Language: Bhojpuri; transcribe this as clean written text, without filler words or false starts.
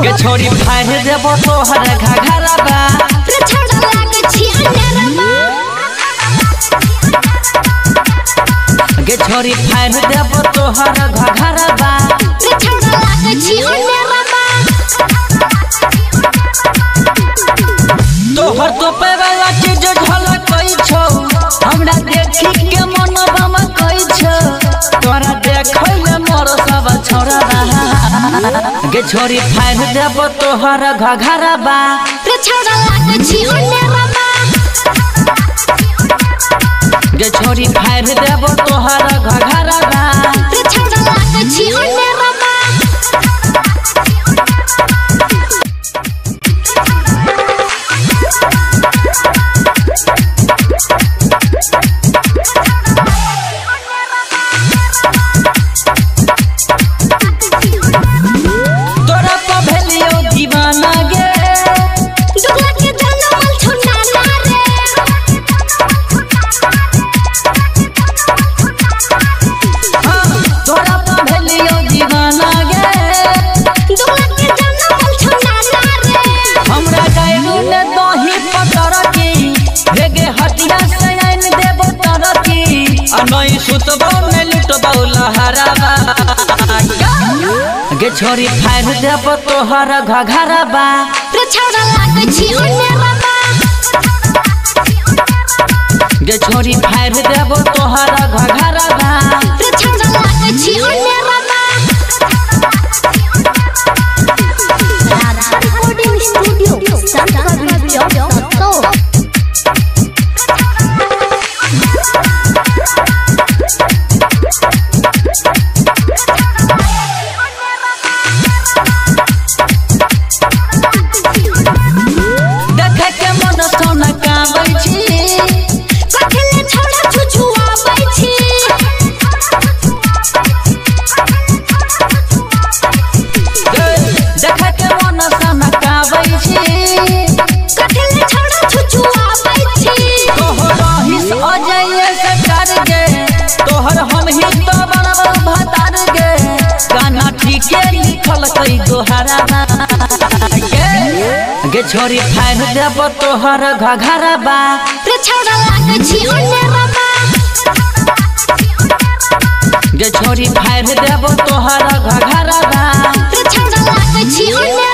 के छोरी फाड़ देब तोहर घघरा बा रे छड़ा लागे छी अंडरमा के छोरी फाड़ देब तोहर घघरा बा रे छड़ा लागे छी अंडरमा तोहर तोपे वाला चीज झलकई छौ हमरा देखी के मन बम कई छौ तोरा देखैले मोर सब छोरा के छोरी फाड़ देब तोहर घघरा बा रे छड़ा लागे छी अंडरमा के छोरी फाड़ देब तोहर घघरा बा रे छड़ा लागे छी अंडरमा के छोरी फाड़ देब तोहर घघरा बा रे छड़ा लागे छी अंडरमा के छोरी फाड़ देब तोहर घघरा बा रे छड़ा लागे छी अंडरमा रिकॉर्डिंग स्टूडियो संस्कार वीडियो के छोरी फाड़ देब तोहर घघरा बा रे छड़ा लागे छी अंडरमा के छोरी फाड़ देब तोहर घघरा बा रे छड़ा लागे छी अंडरमा